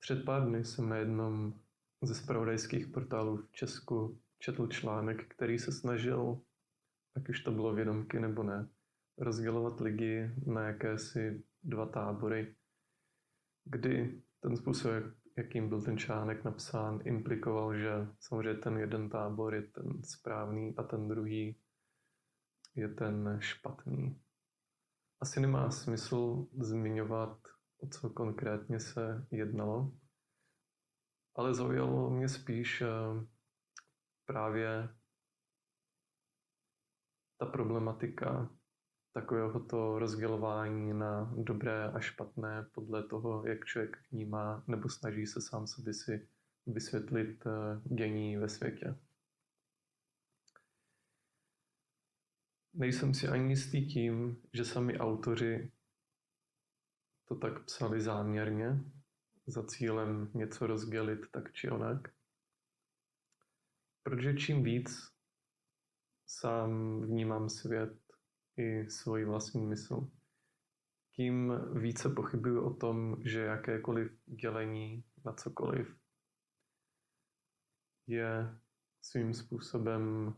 Před pár dny jsem na jednom ze zpravodajských portálů v Česku četl článek, který se snažil, ať už to bylo vědomky nebo ne, rozdělovat lidi na jakési dva tábory, kdy ten způsob, jakým byl ten článek napsán, implikoval, že samozřejmě ten jeden tábor je ten správný a ten druhý je ten špatný. Asi nemá smysl zmiňovat, o co konkrétně se jednalo, ale zaujalo mě spíš právě ta problematika takového to rozdělování na dobré a špatné podle toho, jak člověk vnímá nebo snaží se sám sobě si vysvětlit dění ve světě. Nejsem si ani jistý tím, že sami autoři to tak psali záměrně, za cílem něco rozdělit tak či onak. Protože čím víc sám vnímám svět i svoji vlastní mysl, tím více pochybuju o tom, že jakékoliv dělení na cokoliv je svým způsobem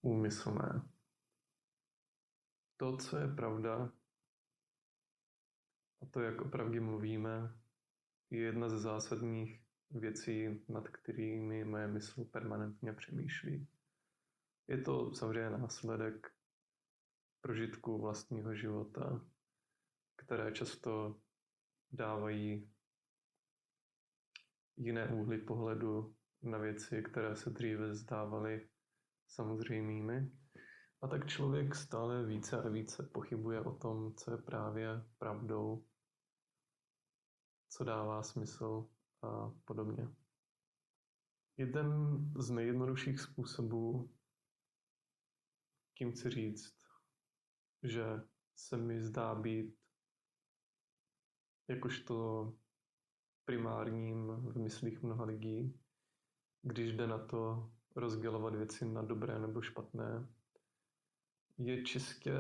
úmyslné. To, co je pravda, a to, jak o pravdě mluvíme, je jedna ze zásadních věcí, nad kterými moje mysl permanentně přemýšlí. Je to samozřejmě následek prožitku vlastního života, které často dávají jiné úhly pohledu na věci, které se dříve zdávaly samozřejmými. A tak člověk stále více a více pochybuje o tom, co je právě pravdou, co dává smysl a podobně. Jeden z nejjednodušších způsobů, tím chci říct, že se mi zdá být jakožto primárním v myslích mnoha lidí, když jde na to rozdělovat věci na dobré nebo špatné, je čistě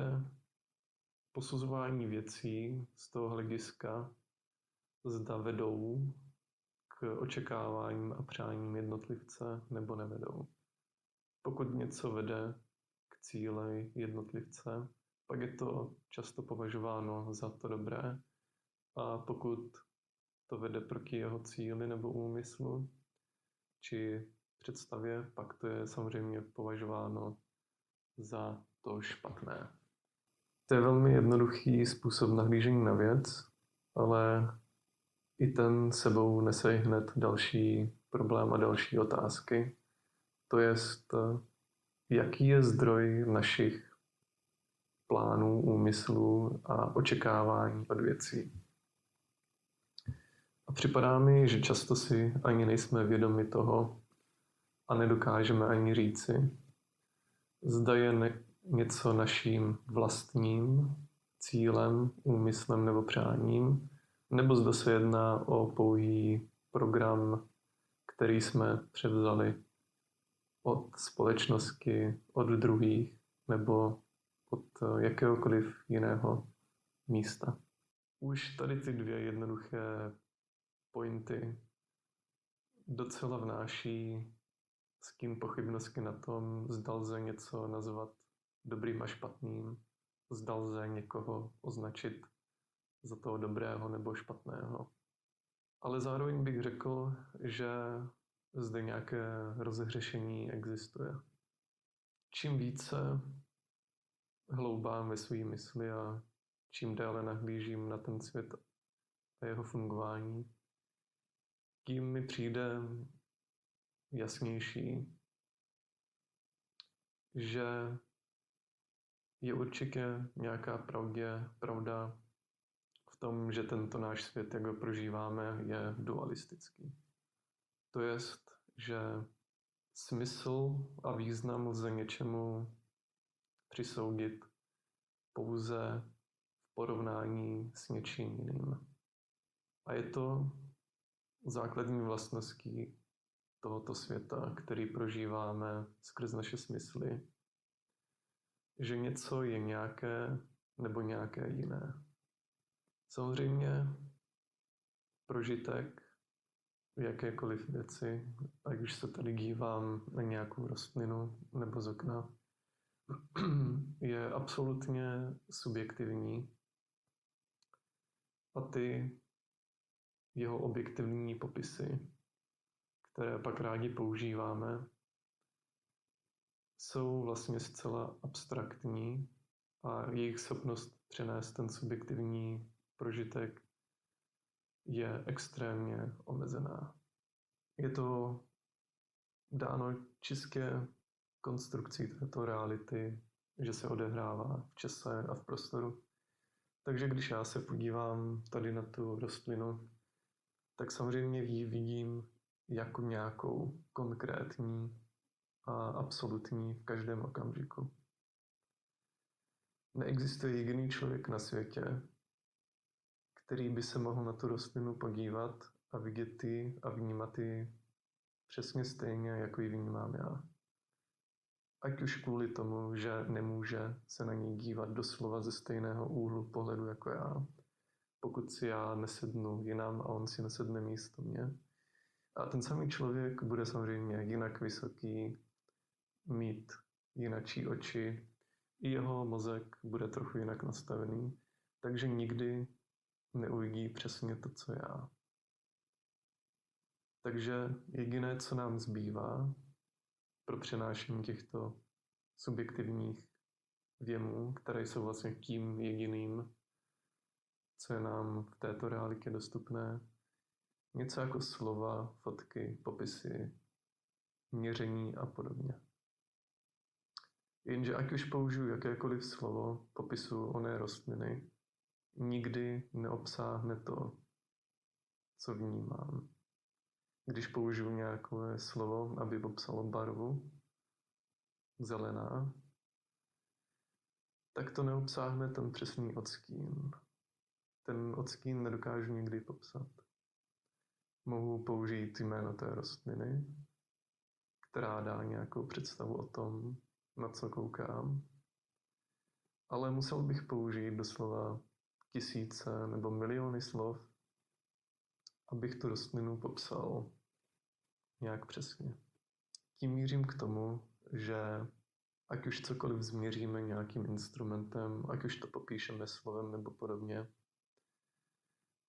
posuzování věcí z toho hlediska, zda vedou k očekáváním a přáním jednotlivce nebo nevedou. Pokud něco vede k cíli jednotlivce, pak je to často považováno za to dobré, a pokud to vede proti jeho cíli nebo úmyslu či představě, pak to je samozřejmě považováno za to špatné. To je velmi jednoduchý způsob nahlížení na věc, ale i ten sebou nese hned další problém a další otázky. To jest, jaký je zdroj našich plánů, úmyslů a očekávání od věcí. A připadá mi, že často si ani nejsme vědomi toho a nedokážeme ani říci, zda je něco naším vlastním cílem, úmyslem nebo přáním, nebo zda se jedná o pouhý program, který jsme převzali od společnosti, od druhých nebo od jakéhokoliv jiného místa. Už tady ty dvě jednoduché pointy docela vnáší stín pochybnosti na tom, zda lze něco nazvat dobrým a špatným, zda lze někoho označit za toho dobrého nebo špatného. Ale zároveň bych řekl, že zde nějaké rozhřešení existuje. Čím více hloubám ve své mysli a čím déle nahlížím na ten svět a jeho fungování, tím mi přijde jasnější, že je určitě nějaká pravda v tom, že tento náš svět, jak ho prožíváme, je dualistický. To jest, že smysl a význam lze něčemu přisoudit pouze v porovnání s něčím jiným. A je to základní vlastností tohoto světa, který prožíváme skrz naše smysly, že něco je nějaké nebo nějaké jiné. Samozřejmě prožitek v jakékoliv věci, ať už se tady dívám na nějakou rostlinu nebo z okna, je absolutně subjektivní a ty jeho objektivní popisy, které pak rádi používáme, jsou vlastně zcela abstraktní a jejich schopnost přenést ten subjektivní prožitek je extrémně omezená. Je to dáno čistě konstrukcí této reality, že se odehrává v čase a v prostoru. Takže když já se podívám tady na tu rostlinu, tak samozřejmě ji vidím jako nějakou konkrétní a absolutní v každém okamžiku. Neexistuje jediný člověk na světě, který by se mohl na tu rostlinu podívat a vidět ji a vnímat ji přesně stejně, jako ji vnímám já. Ať už kvůli tomu, že nemůže se na ní dívat doslova ze stejného úhlu pohledu jako já, pokud si já nesednu jinam a on si nesedne místo mě. A ten samý člověk bude samozřejmě jinak vysoký, mít jinačí oči, i jeho mozek bude trochu jinak nastavený, takže nikdy neuvidí přesně to, co já. Takže jediné, co nám zbývá pro přenášení těchto subjektivních věmů, které jsou vlastně tím jediným, co je nám v této realitě dostupné, něco jako slova, fotky, popisy, měření a podobně. Jenže ať už použiju jakékoliv slovo popisu oné rostliny, nikdy neobsáhne to, co vnímám. Když použiju nějaké slovo, aby popsalo barvu, zelená, tak to neobsáhne ten přesný odstín. Ten odstín nedokážu nikdy popsat. Mohu použít jméno té rostliny, která dá nějakou představu o tom, na co koukám, ale musel bych použít doslova tisíce nebo miliony slov, abych tu rostlinu popsal nějak přesně. Tím mířím k tomu, že ať už cokoliv změříme nějakým instrumentem, ať už to popíšeme slovem nebo podobně,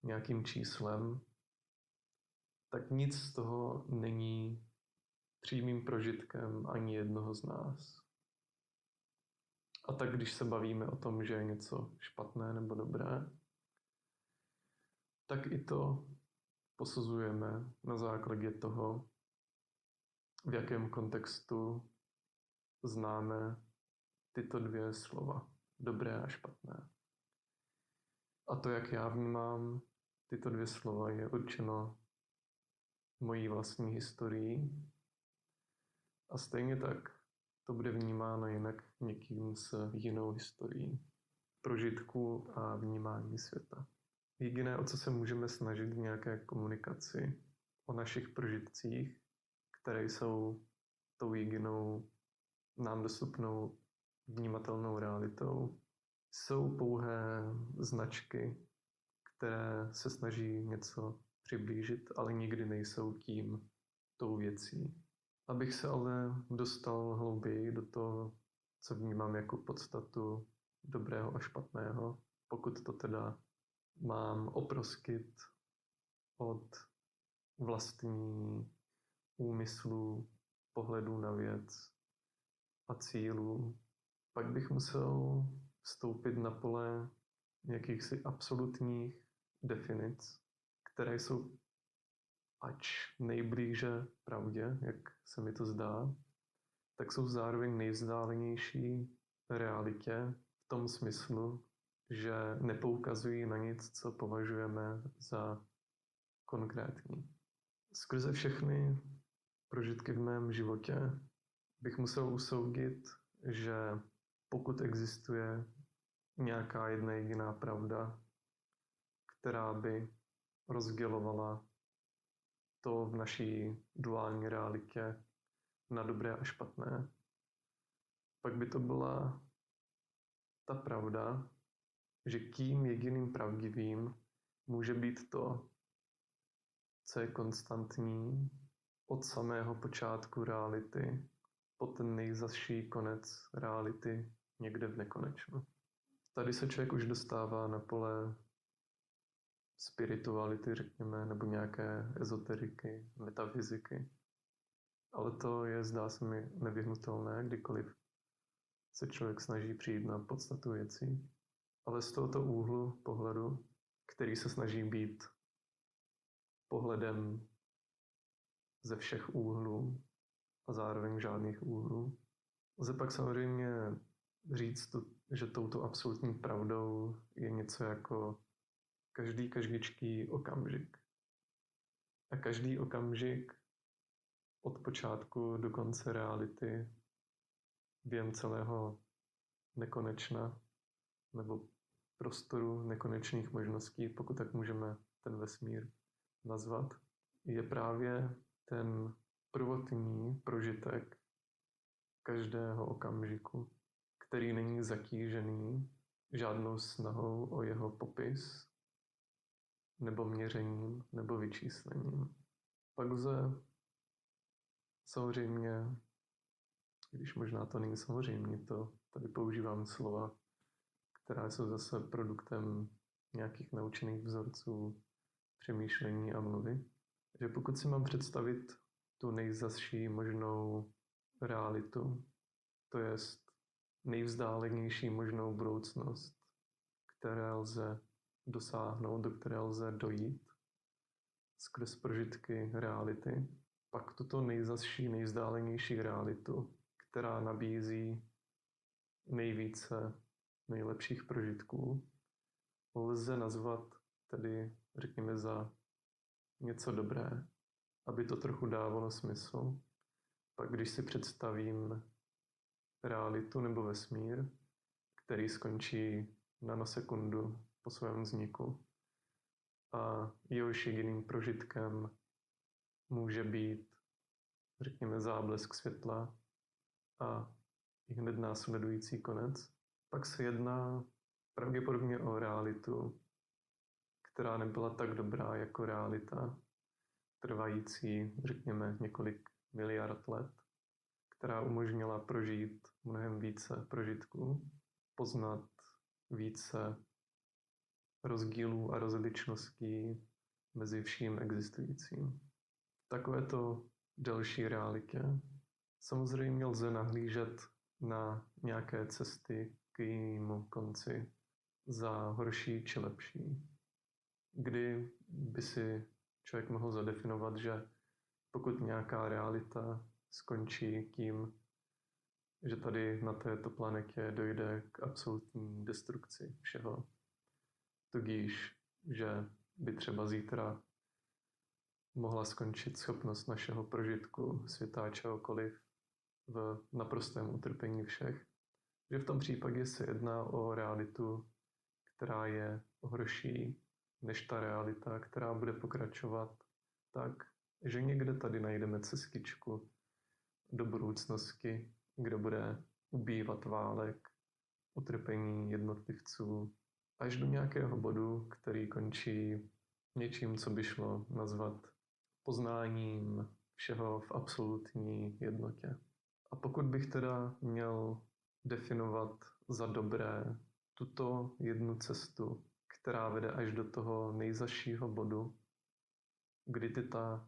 nějakým číslem, tak nic z toho není přímým prožitkem ani jednoho z nás. A tak když se bavíme o tom, že je něco špatné nebo dobré, tak i to posuzujeme na základě toho, v jakém kontextu známe tyto dvě slova, dobré a špatné. A to, jak já vnímám tyto dvě slova, je určeno mojí vlastní historií a stejně tak to bude vnímáno jinak někým s jinou historií prožitku a vnímání světa. Jediné, o co se můžeme snažit v nějaké komunikaci o našich prožitcích, které jsou tou jedinou nám dostupnou vnímatelnou realitou, jsou pouhé značky, které se snaží něco přiblížit, ale nikdy nejsou tím, tou věcí. Abych se ale dostal hlouběji do toho, co vnímám jako podstatu dobrého a špatného, pokud to teda mám oproskyt od vlastní úmyslu, pohledu na věc a cílů, pak bych musel vstoupit na pole jakýchsi absolutních definic, které jsou ač nejblíže pravdě, jak se mi to zdá, tak jsou zároveň nejvzdálenější realitě v tom smyslu, že nepoukazují na nic, co považujeme za konkrétní. Skrze všechny prožitky v mém životě bych musel usoudit, že pokud existuje nějaká jedna jediná pravda, která by rozdělovala to v naší duální realitě na dobré a špatné, pak by to byla ta pravda, že tím jediným pravdivým může být to, co je konstantní od samého počátku reality po ten nejzazší konec reality někde v nekonečnu. Tady se člověk už dostává na pole spirituality, řekněme, nebo nějaké ezoteriky, metafyziky. Ale to je, zdá se mi, nevyhnutelné, kdykoliv se člověk snaží přijít na podstatu věcí. Ale z tohoto úhlu pohledu, který se snaží být pohledem ze všech úhlů a zároveň žádných úhlů, lze pak samozřejmě říct, že touto absolutní pravdou je něco jako každý každičký okamžik. A každý okamžik od počátku do konce reality během celého nekonečna nebo prostoru nekonečných možností, pokud tak můžeme ten vesmír nazvat, je právě ten prvotní prožitek každého okamžiku, který není zatížený žádnou snahou o jeho popis nebo měřením nebo vyčíslením. Pak lze samozřejmě, když možná to není samozřejmě, to tady používám slova, která jsou zase produktem nějakých naučených vzorců přemýšlení a mluvy, že pokud si mám představit tu nejzazší možnou realitu, to jest nejvzdálenější možnou budoucnost, které lze dosáhnout, do které lze dojít skrz prožitky reality, pak tuto nejzazší, nejvzdálenější realitu, která nabízí nejvíce nejlepších prožitků, lze nazvat tedy, řekněme, za něco dobré, aby to trochu dávalo smysl. Pak když si představím realitu nebo vesmír, který skončí nanosekundu po svém vzniku a jehož jediným prožitkem může být, řekněme, záblesk světla a hned následující konec, pak se jedná pravděpodobně o realitu, která nebyla tak dobrá jako realita, trvající, řekněme, několik miliard let, která umožnila prožít mnohem více prožitků, poznat více rozdílů a rozličností mezi vším existujícím. V takovéto delší realitě samozřejmě lze nahlížet na nějaké cesty k jejímu konci za horší či lepší, kdy by si člověk mohl zadefinovat, že pokud nějaká realita skončí tím, že tady na této planetě dojde k absolutní destrukci všeho, tudíž, že by třeba zítra mohla skončit schopnost našeho prožitku světa čehokoliv v naprostém utrpení všech, že v tom případě se jedná o realitu, která je horší než ta realita, která bude pokračovat tak, že někde tady najdeme cestičku do budoucnosti, kde bude ubývat válek, utrpení jednotlivců, až do nějakého bodu, který končí něčím, co by šlo nazvat poznáním všeho v absolutní jednotě. A pokud bych teda měl definovat za dobré tuto jednu cestu, která vede až do toho nejzazšího bodu,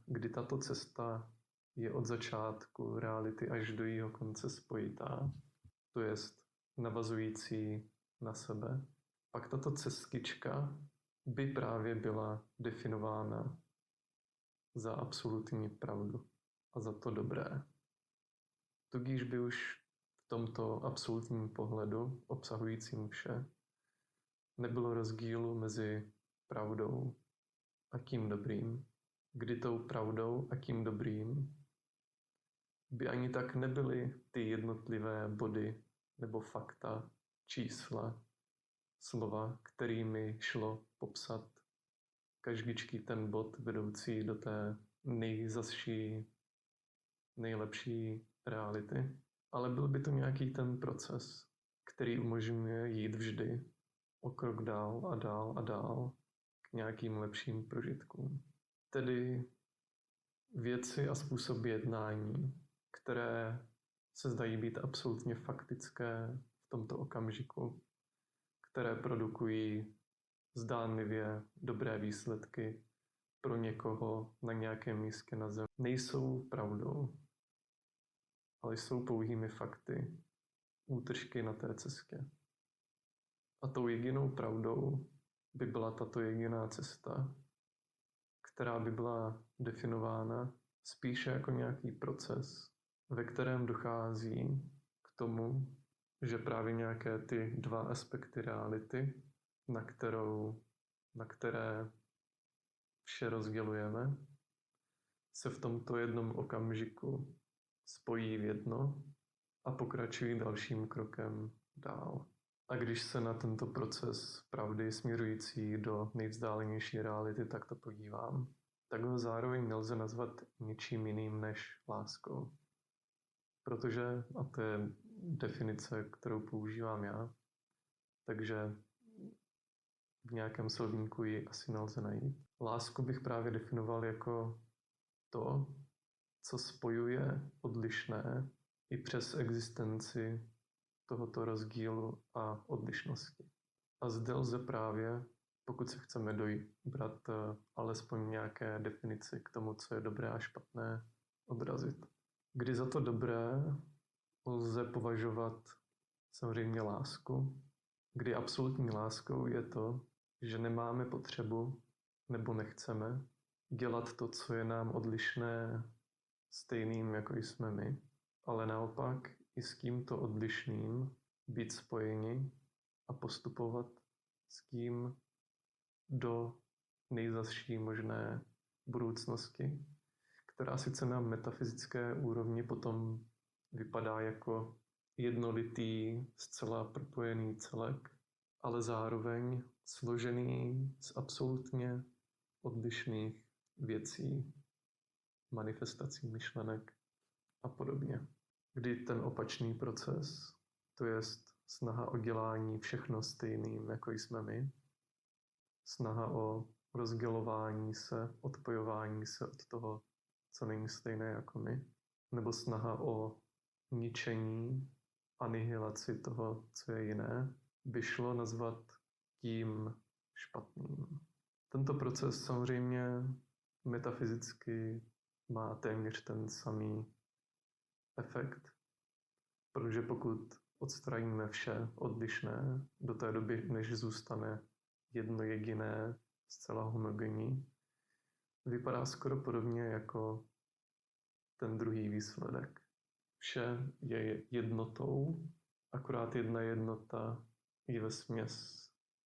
kdy tato cesta je od začátku reality až do jejího konce spojitá, to jest navazující na sebe, pak tato cestička by právě byla definována za absolutní pravdu a za to dobré. Tudíž by už v tomto absolutním pohledu, obsahujícím vše, nebylo rozdílu mezi pravdou a tím dobrým, kdy tou pravdou a tím dobrým by ani tak nebyly ty jednotlivé body nebo fakta, čísla, slova, kterými šlo popsat každý ten bod vedoucí do té nejzazší, nejlepší reality, ale byl by to nějaký ten proces, který umožňuje jít vždy o krok dál a dál a dál k nějakým lepším prožitkům. Tedy věci a způsoby jednání, které se zdají být absolutně faktické v tomto okamžiku, které produkují zdánlivě dobré výsledky pro někoho na nějakém místě na Zemi, nejsou pravdou, ale jsou pouhými fakty, útržky na té cestě. A tou jedinou pravdou by byla tato jediná cesta, která by byla definována spíše jako nějaký proces, ve kterém dochází k tomu, že právě nějaké ty dva aspekty reality, na které vše rozdělujeme, se v tomto jednom okamžiku spojí v jedno a pokračují dalším krokem dál. A když se na tento proces pravdy směřující do nejvzdálenější reality takto podívám, tak ho zároveň nelze nazvat ničím jiným než láskou. Protože, a to je definice, kterou používám já, takže v nějakém slovníku ji asi nelze najít. Lásku bych právě definoval jako to, co spojuje odlišné i přes existenci tohoto rozdílu a odlišnosti. A zde lze právě, pokud se chceme dobrat alespoň nějaké definici k tomu, co je dobré a špatné, odrazit. Kdy za to dobré lze považovat samozřejmě lásku, kdy absolutní láskou je to, že nemáme potřebu nebo nechceme dělat to, co je nám odlišné, stejným, jako jsme my, ale naopak i s tímto odlišným být spojeni a postupovat s tím do nejzazší možné budoucnosti, která sice na metafyzické úrovni potom vypadá jako jednolitý, zcela propojený celek, ale zároveň složený z absolutně odlišných věcí, manifestací myšlenek a podobně. Kdy ten opačný proces, to je snaha o dělání všechno stejným, jako jsme my, snaha o rozdělování se, odpojování se od toho, co není stejné jako my, nebo snaha o ničení, anihilaci toho, co je jiné, by šlo nazvat tím špatným. Tento proces samozřejmě metafyzicky má téměř ten samý efekt, protože pokud odstraníme vše odlišné do té doby, než zůstane jedno jediné, zcela homogenní, vypadá skoro podobně jako ten druhý výsledek. Vše je jednotou, akorát jedna jednota je vesměs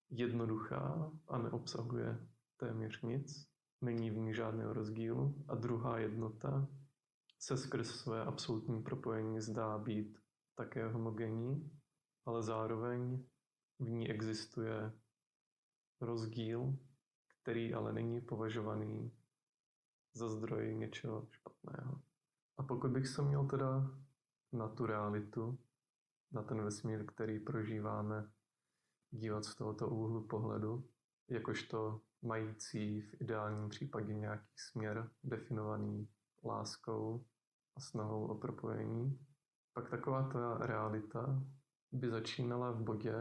jednoduchá a neobsahuje téměř nic, není v ní žádného rozdílu, a druhá jednota se skrz své absolutní propojení zdá být také homogenní, ale zároveň v ní existuje rozdíl, který ale není považovaný za zdroj něčeho špatného. A pokud bych se měl teda na tu realitu, na ten vesmír, který prožíváme, dívat z tohoto úhlu pohledu, jakožto mající v ideálním případě nějaký směr definovaný láskou a snahou o propojení, pak taková ta realita by začínala v bodě,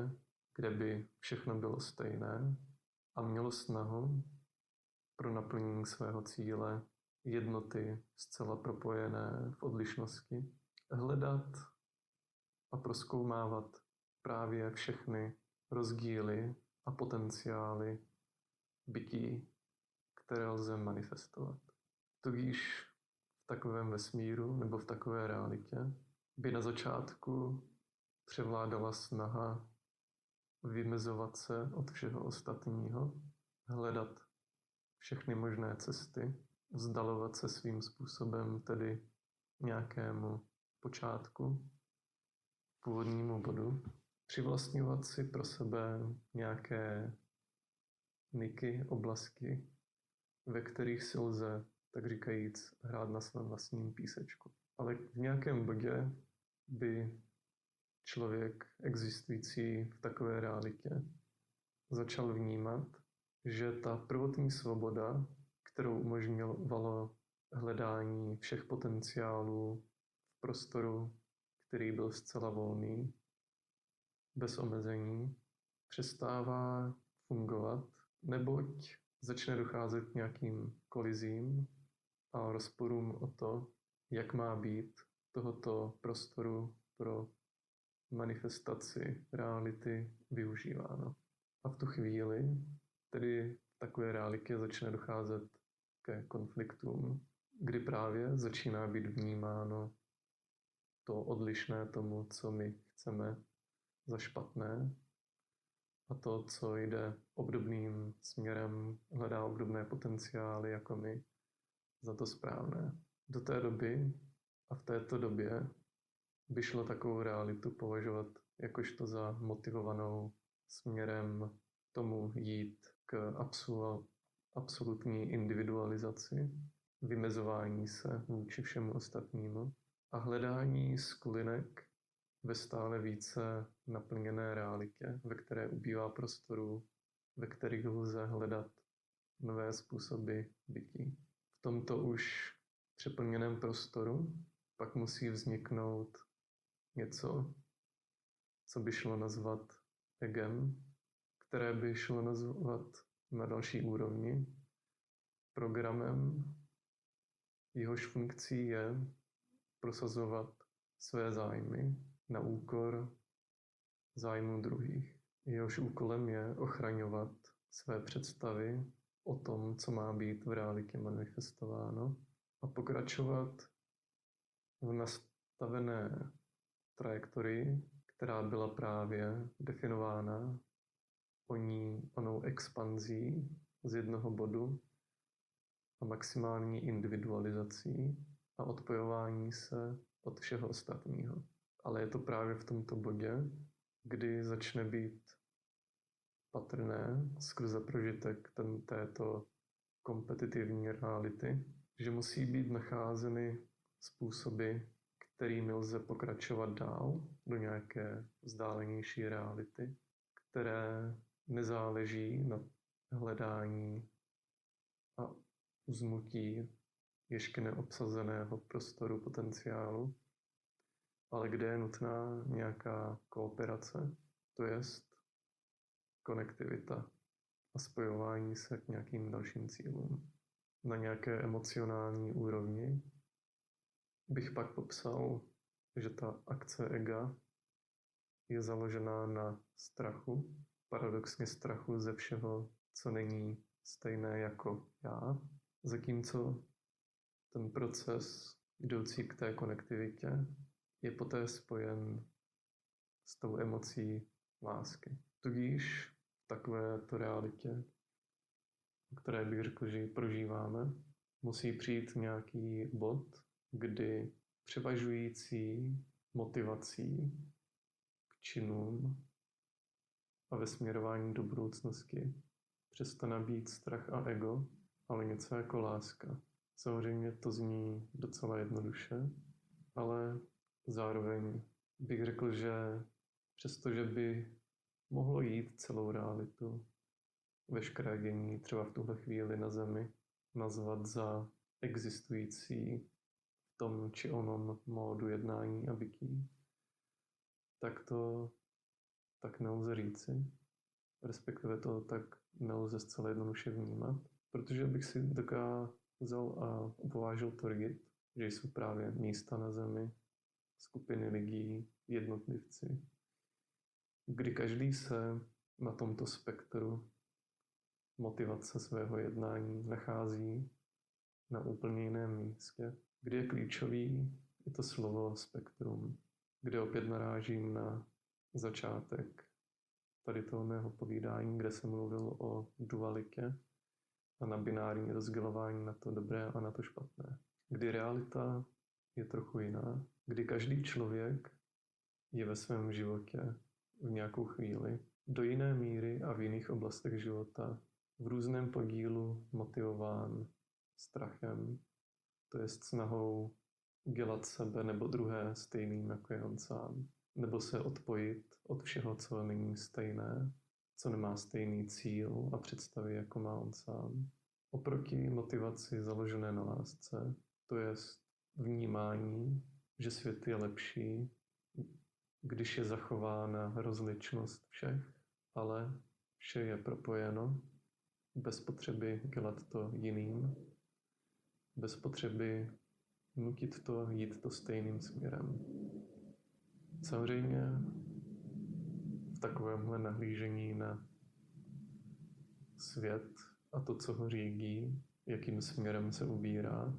kde by všechno bylo stejné a mělo snahu pro naplnění svého cíle jednoty zcela propojené v odlišnosti, hledat a prozkoumávat právě všechny rozdíly a potenciály bytí, které lze manifestovat. Tudíž v takovém vesmíru nebo v takové realitě by na začátku převládala snaha vymezovat se od všeho ostatního, hledat všechny možné cesty, vzdalovat se svým způsobem tedy nějakému počátku, původnímu bodu, přivlastňovat si pro sebe nějaké niky, oblasti, ve kterých si lze, tak říkajíc, hrát na svém vlastním písečku. Ale v nějakém bodě by člověk existující v takové realitě začal vnímat, že ta prvotní svoboda kterou umožňovalo hledání všech potenciálů v prostoru, který byl zcela volný, bez omezení, přestává fungovat, neboť začne docházet k nějakým kolizím a rozporům o to, jak má být tohoto prostoru pro manifestaci reality využíváno. A v tu chvíli tedy v takové realitě začne docházet ke konfliktům, kdy právě začíná být vnímáno to odlišné tomu, co my chceme, za špatné, a to, co jde obdobným směrem, hledá obdobné potenciály jako my, za to správné. Do té doby a v této době by šlo takovou realitu považovat jakožto za motivovanou směrem tomu jít k absolutní individualizaci, vymezování se vůči všemu ostatnímu a hledání skulinek ve stále více naplněné realitě, ve které ubývá prostoru, ve kterých lze hledat nové způsoby bytí. V tomto už přeplněném prostoru pak musí vzniknout něco, co by šlo nazvat egem, které by šlo nazvat na další úrovni programem, jehož funkcí je prosazovat své zájmy na úkor zájmu druhých. Jehož úkolem je ochraňovat své představy o tom, co má být v realitě manifestováno a pokračovat v nastavené trajektorii, která byla právě definována onou expanzí z jednoho bodu a maximální individualizací a odpojování se od všeho ostatního. Ale je to právě v tomto bodě, kdy začne být patrné skrze prožitek této kompetitivní reality, že musí být nacházeny způsoby, kterými lze pokračovat dál do nějaké vzdálenější reality, které nezáleží na hledání a uzmutí ještě neobsazeného prostoru potenciálu, ale kde je nutná nějaká kooperace, to jest konektivita a spojování se k nějakým dalším cílům. Na nějaké emocionální úrovni bych pak popsal, že ta akce ega je založená na strachu, paradoxně strachu ze všeho, co není stejné jako já, zatímco ten proces jdoucí k té konektivitě je poté spojen s tou emocí lásky. Tudíž v takovéto realitě, o které bych řekl, že ji prožíváme, musí přijít nějaký bod, kdy převažující motivací k činům a ve směrování do budoucnosti přestane být strach a ego, ale něco jako láska. Samozřejmě to zní docela jednoduše, ale zároveň bych řekl, že přestože by mohlo jít celou realitu, veškeré dění třeba v tuhle chvíli na Zemi nazvat za existující v tom či onom módu jednání a bytí, tak to tak nelze říci, respektive to tak nelze zcela jednoduše vnímat, protože bych si dokázal a povážil tvrdit, že jsou právě místa na Zemi, skupiny lidí, jednotlivci, kdy každý se na tomto spektru motivace svého jednání nachází na úplně jiném místě, kdy je klíčový je to slovo spektrum, kde opět narážím na začátek tady toho mého povídání, kde jsem mluvil o dualitě a na binární rozdělování na to dobré a na to špatné. Kdy realita je trochu jiná, kdy každý člověk je ve svém životě v nějakou chvíli do jiné míry a v jiných oblastech života v různém podílu motivován strachem, to je snahou udělat sebe nebo druhé stejným, jako je on sám, nebo se odpojit od všeho, co není stejné, co nemá stejný cíl a představy, jako má on sám. Oproti motivaci založené na lásce, to je vnímání, že svět je lepší, když je zachována rozličnost všech, ale vše je propojeno, bez potřeby dělat to jiným, bez potřeby nutit to jít to stejným směrem. Samozřejmě v takovémhle nahlížení na svět a to, co ho řídí, jakým směrem se ubírá,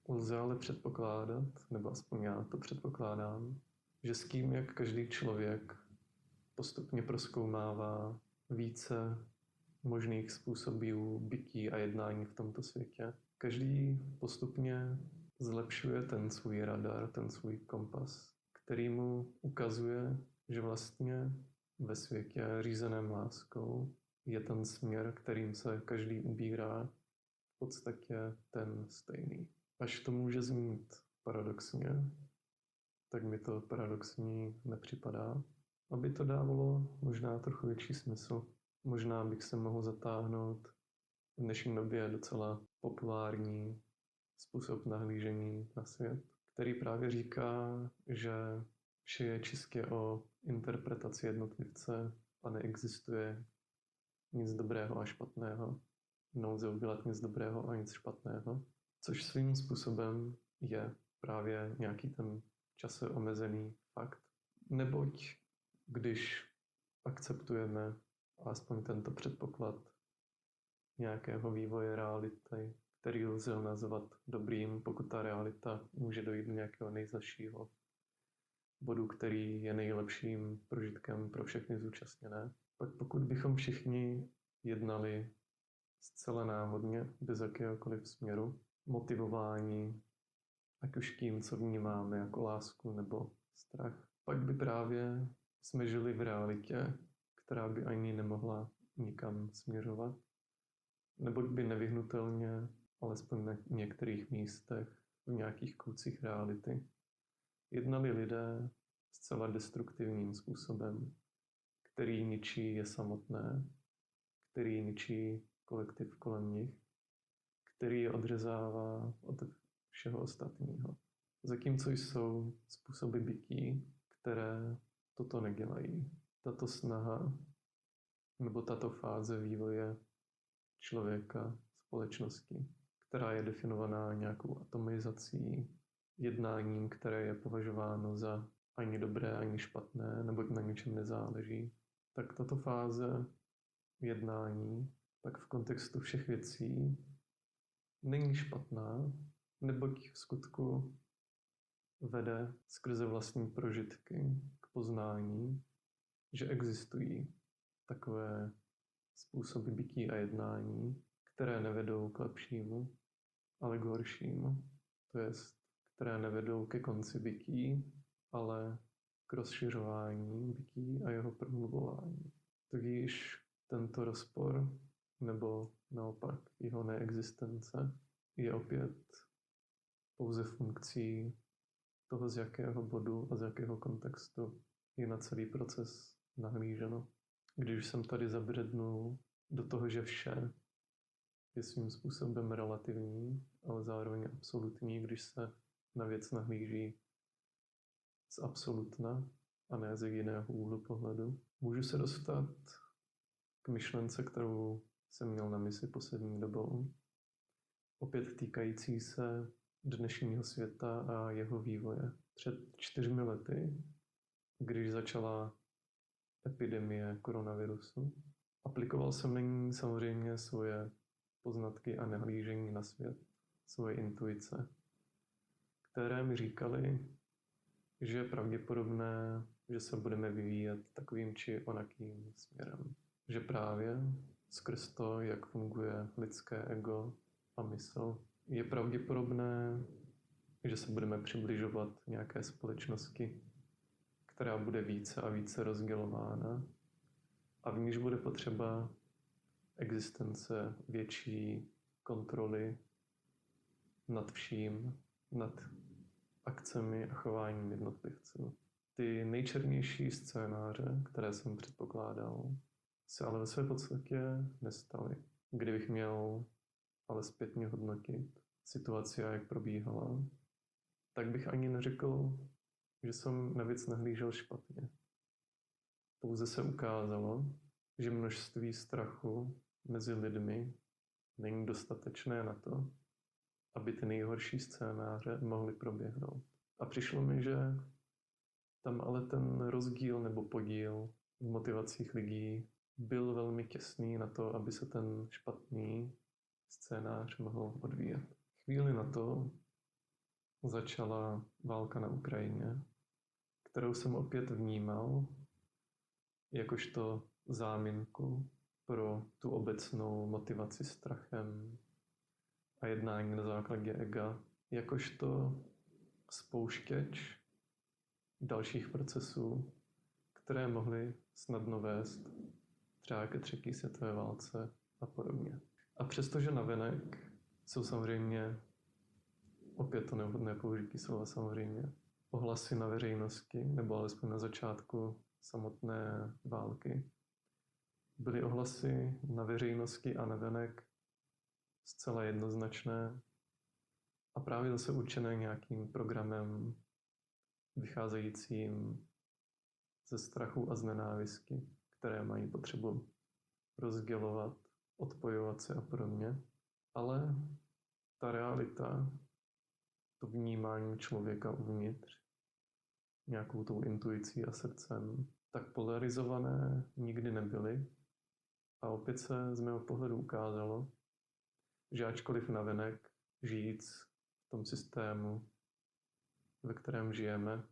lze ale předpokládat, nebo aspoň já to předpokládám, že s tím, jak každý člověk postupně prozkoumává více možných způsobů bytí a jednání v tomto světě, každý postupně zlepšuje ten svůj radar, ten svůj kompas, který mu ukazuje, že vlastně ve světě řízeném láskou je ten směr, kterým se každý ubírá, v podstatě ten stejný. Až to může znít paradoxně, tak mi to paradoxní nepřipadá. Aby to dávalo možná trochu větší smysl. Možná bych se mohl zatáhnout v dnešní době docela populární způsob nahlížení na svět, který právě říká, že vše je čistě o interpretaci jednotlivce a neexistuje nic dobrého a špatného. Nelze udělat nic dobrého a nic špatného, což svým způsobem je právě nějaký ten čase omezený fakt. Neboť když akceptujeme alespoň tento předpoklad nějakého vývoje reality, který lze nazvat dobrým, pokud ta realita může dojít do nějakého nejzazšího bodu, který je nejlepším prožitkem pro všechny zúčastněné. Pak pokud bychom všichni jednali zcela náhodně, bez jakéhokoliv směru, motivování, ať už tím, co vnímáme jako lásku nebo strach, pak by právě jsme žili v realitě, která by ani nemohla nikam směřovat, neboť by nevyhnutelně, alespoň na některých místech, v nějakých koucích reality, jednali lidé zcela destruktivním způsobem, který ničí je samotné, který ničí kolektiv kolem nich, který je odřezává od všeho ostatního. Zatímco jsou způsoby bytí, které toto nedělají. Tato snaha nebo tato fáze vývoje člověka, společnosti, která je definovaná nějakou atomizací, jednáním, které je považováno za ani dobré, ani špatné, neboť na ničem nezáleží, tak tato fáze jednání tak v kontextu všech věcí není špatná, neboť v skutku vede skrze vlastní prožitky k poznání, že existují takové způsoby bytí a jednání, které nevedou k lepšímu, ale k horšímu. To jest, které nevedou ke konci bytí, ale k rozšiřování bytí a jeho prohlubování. Tudíž tento rozpor, nebo naopak jeho neexistence, je opět pouze funkcí toho, z jakého bodu a z jakého kontextu je na celý proces nahlíženo. Když jsem tady zabřednul do toho, že vše je svým způsobem relativní, ale zároveň absolutní, když se na věc nahlíží z absolutna a ne z jiného úhlu pohledu, můžu se dostat k myšlence, kterou jsem měl na mysli poslední dobou, opět týkající se dnešního světa a jeho vývoje. Před 4 lety, když začala epidemie koronavirusu, aplikoval jsem na ní samozřejmě svoje poznatky a nahlížení na svět, svoje intuice, které mi říkaly, že je pravděpodobné, že se budeme vyvíjet takovým či onakým směrem. Že právě skrz to, jak funguje lidské ego a mysl, je pravděpodobné, že se budeme přibližovat nějaké společnosti, která bude více a více rozdělována a v níž bude potřeba existence větší kontroly nad vším, nad akcemi a chováním jednotlivců. Ty nejčernější scénáře, které jsem předpokládal, se ale ve své podstatě nestaly. Kdybych měl ale zpětně hodnotit situaci a jak probíhala, tak bych ani neřekl, že jsem na věc nahlížel špatně. Pouze se ukázalo, že množství strachu mezi lidmi není dostatečné na to, aby ty nejhorší scénáře mohly proběhnout. A přišlo mi, že tam ale ten rozdíl nebo podíl v motivacích lidí byl velmi těsný na to, aby se ten špatný scénář mohl odvíjet. Chvíli na to začala válka na Ukrajině, kterou jsem opět vnímal jakožto záminku pro tu obecnou motivaci strachem a jednání na základě ega, jakožto spouštěč dalších procesů, které mohly snadno vést třeba ke třetí světové válce a podobně. A přestože navenek jsou samozřejmě, opět to nevhodné použití slova samozřejmě, ohlasy na veřejnosti, nebo alespoň na začátku samotné války, byly ohlasy na veřejnosti a navenek zcela jednoznačné a právě zase určené nějakým programem vycházejícím ze strachu a z nenávisti, které mají potřebu rozdělovat, odpojovat se a podobně. Ale ta realita, to vnímání člověka uvnitř, nějakou tou intuicí a srdcem, tak polarizované nikdy nebyly. A opět se z mého pohledu ukázalo, že ačkoliv navenek žijíc v tom systému, ve kterém žijeme,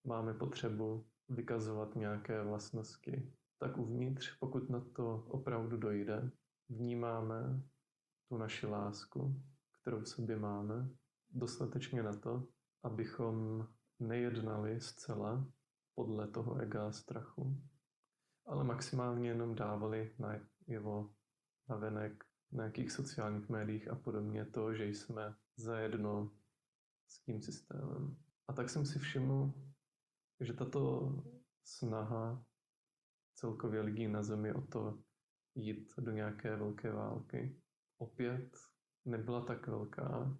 máme potřebu vykazovat nějaké vlastnosti, tak uvnitř, pokud na to opravdu dojde, vnímáme tu naši lásku, kterou v sobě máme, dostatečně na to, abychom nejednali zcela podle toho ega a strachu, ale maximálně jenom dávali na venek na nějakých sociálních médiích a podobně to, že jsme zajedno s tím systémem. A tak jsem si všiml, že tato snaha celkově lidí na zemi o to jít do nějaké velké války opět nebyla tak velká,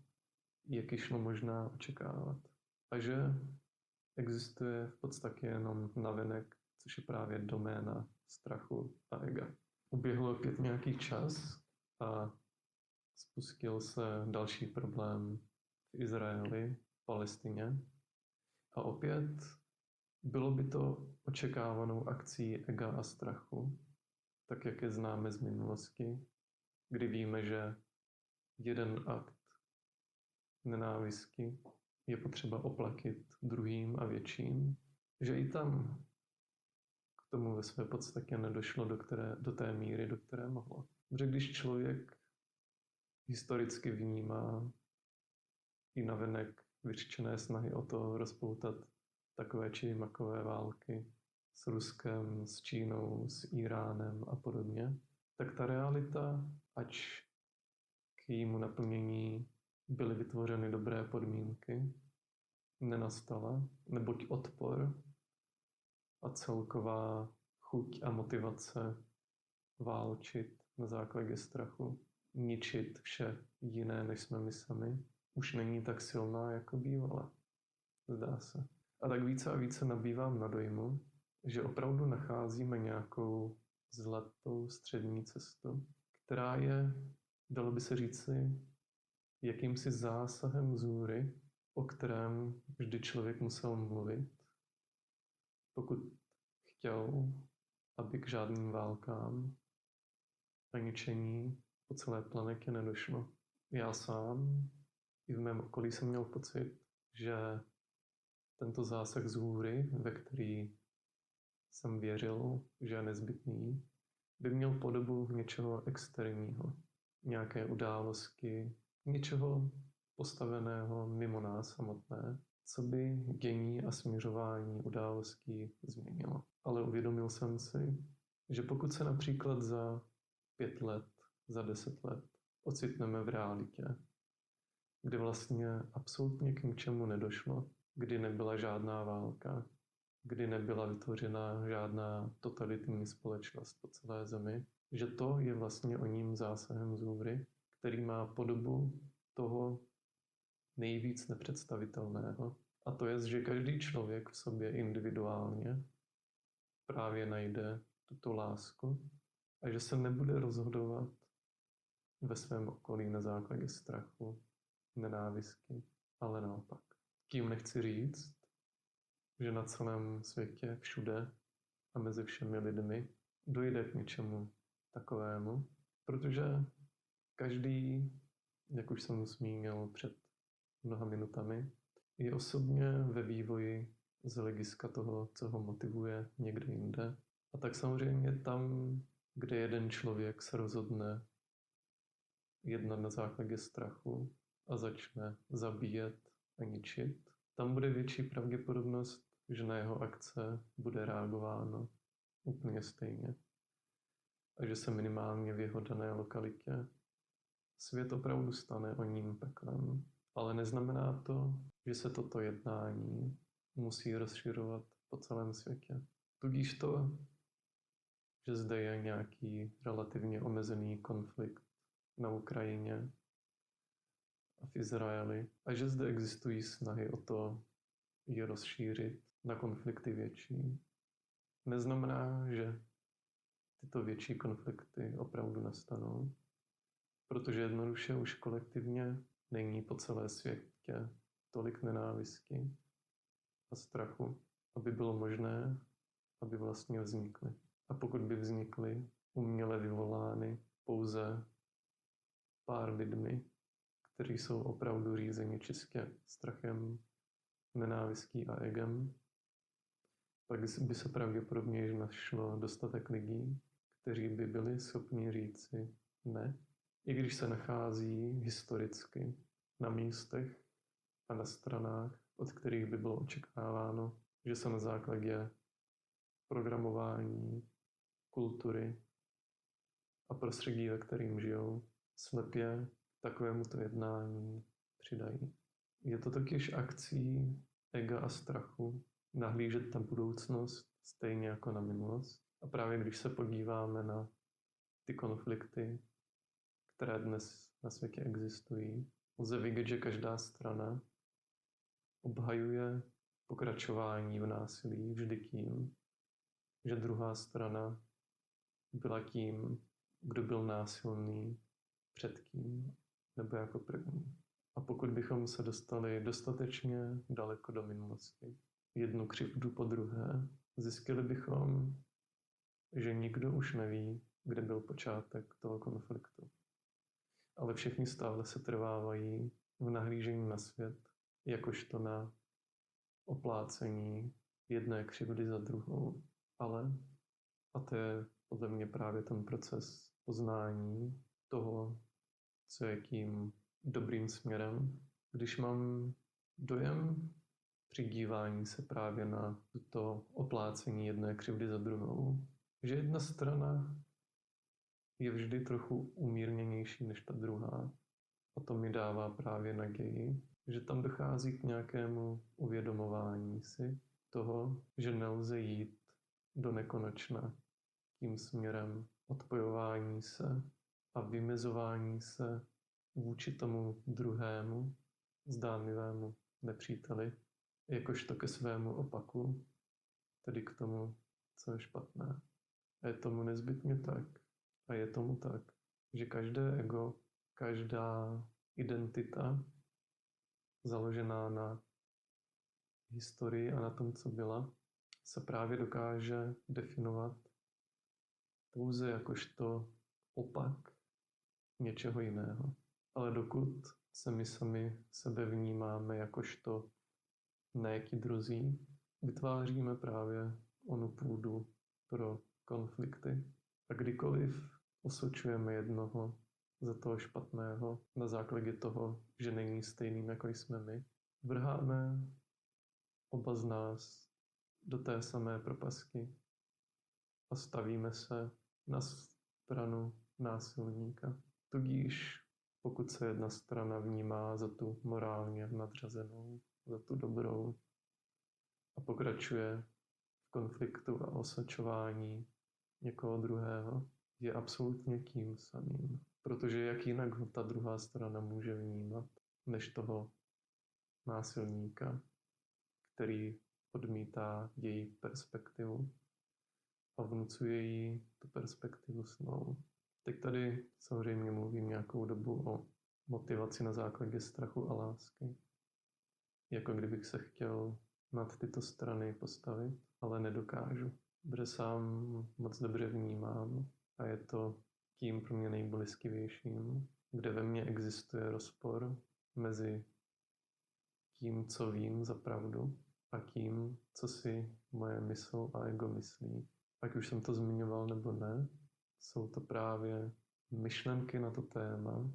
jak ji šlo možná očekávat. A že existuje v podstatě jenom navenek, což je právě doména strachu a ega. Uběhl opět nějaký čas a spustil se další problém v Izraeli, v Palestině. A opět bylo by to očekávanou akcí ega a strachu, tak jak je známe z minulosti, kdy víme, že jeden akt nenávisti je potřeba oplatit druhým a větším, že i tam k tomu ve své podstatě nedošlo do té míry, do které mohlo. Protože když člověk historicky vnímá i navenek vyřčené snahy o to rozpoutat takové či makové války s Ruskem, s Čínou, s Iránem a podobně, tak ta realita, ač k jejímu naplnění byly vytvořeny dobré podmínky, nenastala, neboť odpor a celková chuť a motivace válčit na základě strachu, ničit vše jiné, než jsme my sami, už není tak silná, jako bývala. Zdá se. A tak více a více nabývám na dojmu, že opravdu nacházíme nějakou zlatou střední cestu, která je, dalo by se říci, jakýmsi zásahem zůry, o kterém vždy člověk musel mluvit, pokud chtěl, aby k žádným válkám a ničení po celé planetě nedošlo. Já sám i v mém okolí jsem měl pocit, že tento zásah z hůry, ve který jsem věřil, že je nezbytný, by měl podobu něčeho externího, nějaké události, něčeho postaveného mimo nás samotné, co by dění a směřování událostí změnilo. Ale uvědomil jsem si, že pokud se například za 5 let, za 10 let ocitneme v realitě, kdy vlastně absolutně k ničemu nedošlo, kdy nebyla žádná válka, kdy nebyla vytvořena žádná totalitní společnost po celé zemi, že to je vlastně o ním zásahem zůvry, který má podobu toho nejvíc nepředstavitelného. A to je, že každý člověk v sobě individuálně právě najde tuto lásku a že se nebude rozhodovat ve svém okolí na základě strachu, nenávisti, ale naopak. Tím nechci říct, že na celém světě, všude a mezi všemi lidmi dojde k něčemu takovému, protože každý, jak už jsem zmínil před mnoha minutami, je osobně ve vývoji z hlediska toho, co ho motivuje někde jinde. A tak samozřejmě tam, kde jeden člověk se rozhodne jednat na základě strachu a začne zabíjet a ničit, tam bude větší pravděpodobnost, že na jeho akce bude reagováno úplně stejně. A že se minimálně v jeho dané lokalitě svět opravdu stane o ním peklem. Ale neznamená to, že se toto jednání musí rozšiřovat po celém světě. Tudíž to, že zde je nějaký relativně omezený konflikt na Ukrajině a v Izraeli a že zde existují snahy o to je rozšířit na konflikty větší, neznamená, že tyto větší konflikty opravdu nastanou, protože jednoduše už kolektivně není po celé světě tolik nenávisti a strachu, aby bylo možné, aby vlastně vznikly. A pokud by vznikly uměle vyvolány pouze pár lidmi, kteří jsou opravdu řízeni čistě strachem, nenávistí a egem, pak by se pravděpodobně již našlo dostatek lidí, kteří by byli schopni říci ne, i když se nachází historicky na místech a na stranách, od kterých by bylo očekáváno, že se na základě programování, kultury a prostředí, ve kterým žijou, slepě takovémuto jednání přidají. Je to totiž akcí ega a strachu nahlížet na budoucnost stejně jako na minulost. A právě když se podíváme na ty konflikty, které dnes na světě existují, lze vidět, že každá strana obhajuje pokračování v násilí vždy tím, že druhá strana byla tím, kdo byl násilný předtím nebo jako první. A pokud bychom se dostali dostatečně daleko do minulosti, jednu křivdu po druhé, zjistili bychom, že nikdo už neví, kde byl počátek toho konfliktu. Ale všichni stále se trvávají v nahlížení na svět, jakožto na oplácení jedné křivdy za druhou. Ale, a to je podle mě právě ten proces poznání toho, co je tím dobrým směrem, když mám dojem při dívání se právě na to oplácení jedné křivdy za druhou, že jedna strana je vždy trochu umírněnější než ta druhá. A to mi dává právě naději, že tam dochází k nějakému uvědomování si toho, že nelze jít do nekonečna tím směrem odpojování se a vymezování se vůči tomu druhému, zdánlivému nepříteli, jakožto ke svému opaku, tedy k tomu, co je špatné. A je tomu nezbytně tak. A je tomu tak, že každé ego, každá identita založená na historii a na tom, co byla, se právě dokáže definovat pouze jakožto opak něčeho jiného. Ale dokud se my sami sebe vnímáme jakožto ne ti druzí, vytváříme právě onu půdu pro konflikty. A kdykoliv osočujeme jednoho za toho špatného na základě toho, že není stejným, jako jsme my, vrháme oba z nás do té samé propasti a stavíme se na stranu násilníka. Tudíž pokud se jedna strana vnímá za tu morálně nadřazenou, za tu dobrou a pokračuje konfliktu a osočování někoho druhého, je absolutně tím samým. Protože jak jinak ho ta druhá strana může vnímat, než toho násilníka, který odmítá její perspektivu a vnucuje jí tu perspektivu svou. Teď tady samozřejmě mluvím nějakou dobu o motivaci na základě strachu a lásky. Jako kdybych se chtěl nad tyto strany postavit, ale nedokážu, protože sám moc dobře vnímám a je to tím pro mě nejbolestivějším, kde ve mně existuje rozpor mezi tím, co vím za pravdu a tím, co si moje mysl a ego myslí. Ať už jsem to zmiňoval nebo ne, jsou to právě myšlenky na to téma,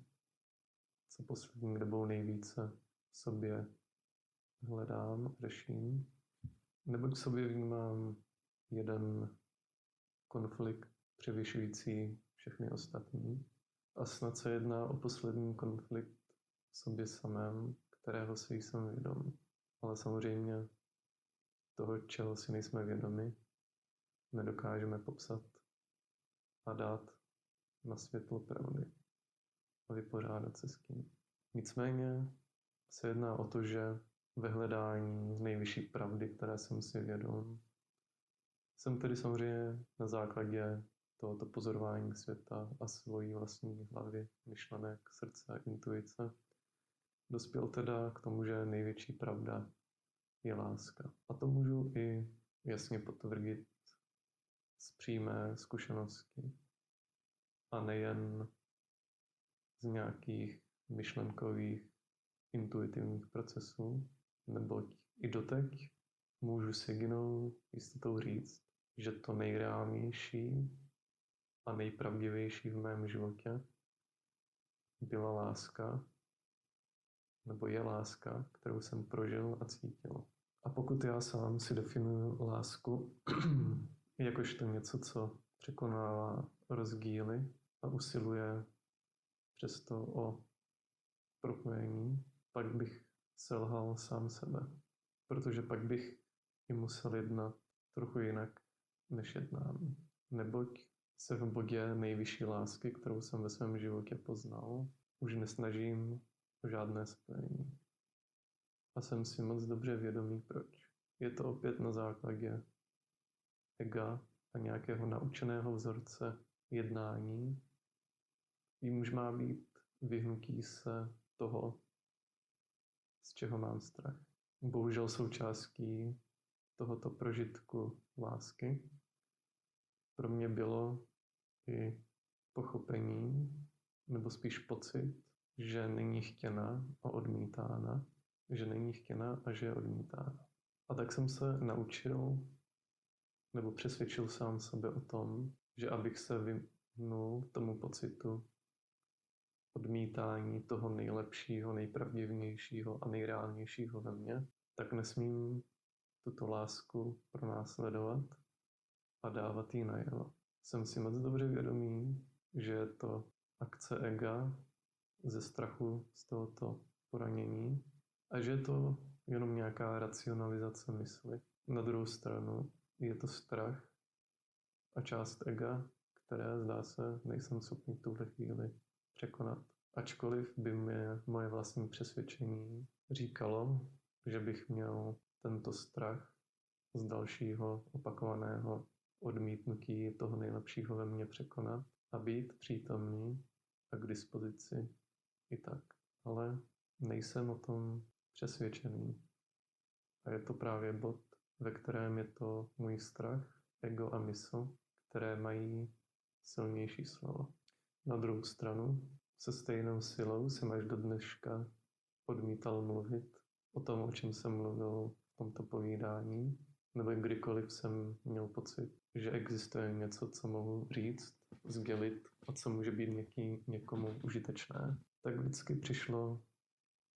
co poslední dobou nejvíce v sobě hledám, řeším, neboť v sobě vnímám jeden konflikt převyšující všechny ostatní a snad se jedná o poslední konflikt v sobě samém, kterého si jsem vědom. Ale samozřejmě toho, čeho si nejsme vědomi, nedokážeme popsat a dát na světlo pravdy a vypořádat se s tím. Nicméně se jedná o to, že ve hledání nejvyšší pravdy, které jsem si vědom, jsem tedy samozřejmě na základě tohoto pozorování světa a svojí vlastní hlavy, myšlenek, srdce a intuice dospěl teda k tomu, že největší pravda je láska. A to můžu i jasně potvrdit z přímé zkušenosti a nejen z nějakých myšlenkových intuitivních procesů, neboť i doteď můžu s jedinou jistotou říct, že to nejreálnější a nejpravdivější v mém životě byla láska, nebo je láska, kterou jsem prožil a cítil. A pokud já sám si definuju lásku jakožto něco, co překonává rozdíly a usiluje přesto o propojení, pak bych selhal sám sebe. Protože pak bych i musel jednat trochu jinak, než jednám. Neboť se v bodě nejvyšší lásky, kterou jsem ve svém životě poznal, už nesnažím o žádné spojení. A jsem si moc dobře vědomý, proč. Je to opět na základě ega a nějakého naučeného vzorce jednání. Jímž má být vyhnutí se toho, z čeho mám strach. Bohužel součástí tohoto prožitku lásky pro mě bylo i pochopení, nebo spíš pocit, že není chtěna a odmítána, že není chtěna a že je odmítána. A tak jsem se naučil, nebo přesvědčil sám sebe o tom, že abych se vyhnul tomu pocitu odmítání toho nejlepšího, nejpravdivnějšího a nejreálnějšího ve mně, tak nesmím tuto lásku pronásledovat a dávat jí najevo. Jsem si moc dobře vědomý, že je to akce ega ze strachu z tohoto poranění a že je to jenom nějaká racionalizace mysli. Na druhou stranu je to strach a část ega, které zdá se nejsem schopný v tuhle chvíli překonat. Ačkoliv by mi moje vlastní přesvědčení říkalo, že bych měl tento strach z dalšího opakovaného odmítnutí toho nejlepšího ve mně překonat a být přítomný a k dispozici i tak. Ale nejsem o tom přesvědčený. A je to právě bod, ve kterém je to můj strach, ego a mysl, které mají silnější slovo. Na druhou stranu se stejnou silou jsem až do dneška odmítal mluvit o tom, o čem jsem mluvil v tomto povídání, nebo kdykoliv jsem měl pocit, že existuje něco, co mohu říct, sdělit a co může být někomu užitečné, tak vždycky přišlo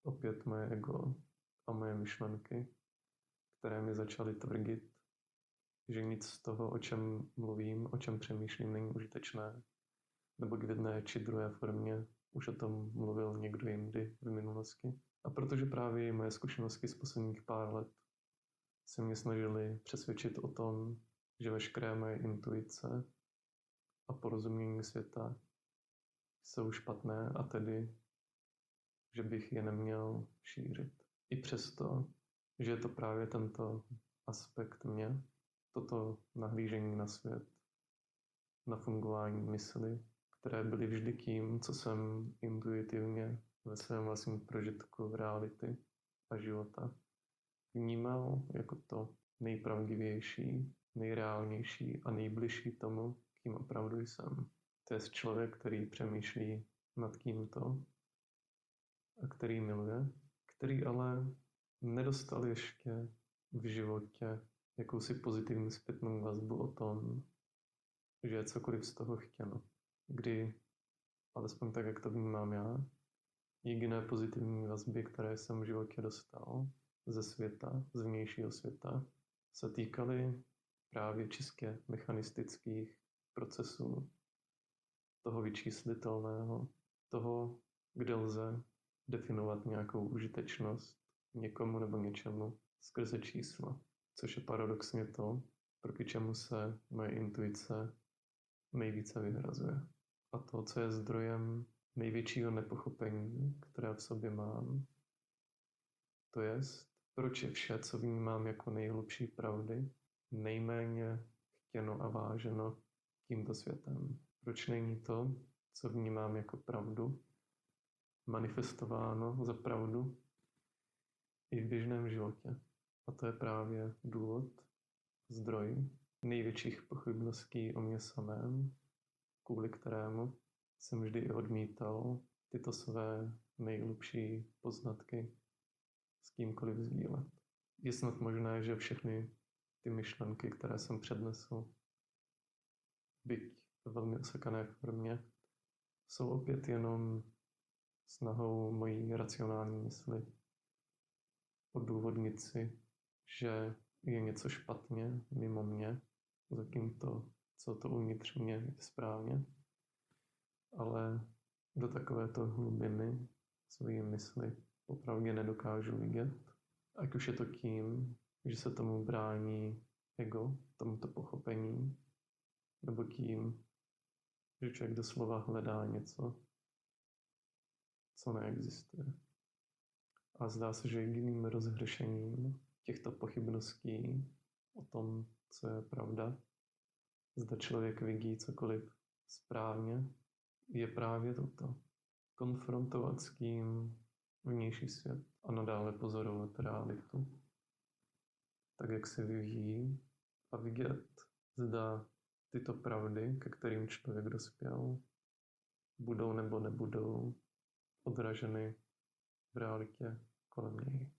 opět moje ego a moje myšlenky, které mi začaly tvrdit, že nic z toho, o čem mluvím, o čem přemýšlím, není užitečné, nebo v jedné či druhé formě už o tom mluvil někdo jindy v minulosti. A protože právě moje zkušenosti z posledních pár let se mě snažili přesvědčit o tom, že veškeré moje intuice a porozumění světa jsou špatné a tedy, že bych je neměl šířit. I přesto, že je to právě tento aspekt mě, toto nahlížení na svět, na fungování mysli, které byly vždy tím, co jsem intuitivně ve svém vlastním prožitku reality a života vnímal jako to nejpravdivější, nejreálnější a nejbližší tomu, kým opravdu jsem. To je člověk, který přemýšlí nad tímto a který miluje, který ale nedostal ještě v životě jakousi pozitivní zpětnou vazbu o tom, že je cokoliv z toho chtěno. Kdy, alespoň tak, jak to vnímám já, jediné pozitivní vazby, které jsem v životě dostal ze světa, z vnějšího světa, se týkaly právě čistě mechanistických procesů, toho vyčíslitelného, toho, kde lze definovat nějakou užitečnost někomu nebo něčemu skrze čísla, což je paradoxně to, proti čemu se moje intuice nejvíce vyhrazuje. A to, co je zdrojem největšího nepochopení, které v sobě mám, to jest, proč je vše, co vnímám jako nejhlubší pravdy, nejméně chtěno a váženo tímto světem. Proč není to, co vnímám jako pravdu, manifestováno za pravdu i v běžném životě. A to je právě důvod, zdroj největších pochybností o mě samém, kvůli kterému jsem vždy i odmítal tyto své nejhlubší poznatky s kýmkoliv sdílet. Je snad možné, že všechny ty myšlenky, které jsem přednesl, byť v velmi osekané formě, jsou opět jenom snahou mojí racionální mysli odůvodnit si, že je něco špatně mimo mě, zatímco co to uvnitř mě je správně, ale do takovéto hlubiny své mysli opravdu nedokážu vidět. Ať už je to tím, že se tomu brání ego, tomuto pochopení, nebo tím, že člověk doslova hledá něco, co neexistuje. A zdá se, že jediným rozhřešením těchto pochybností o tom, co je pravda, zda člověk vidí cokoliv správně, je právě toto. Konfrontovat s tím vnější svět a nadále pozorovat realitu, tak jak se vyvíjí, a vidět, zda tyto pravdy, ke kterým člověk dospěl, budou nebo nebudou odraženy v realitě kolem něj.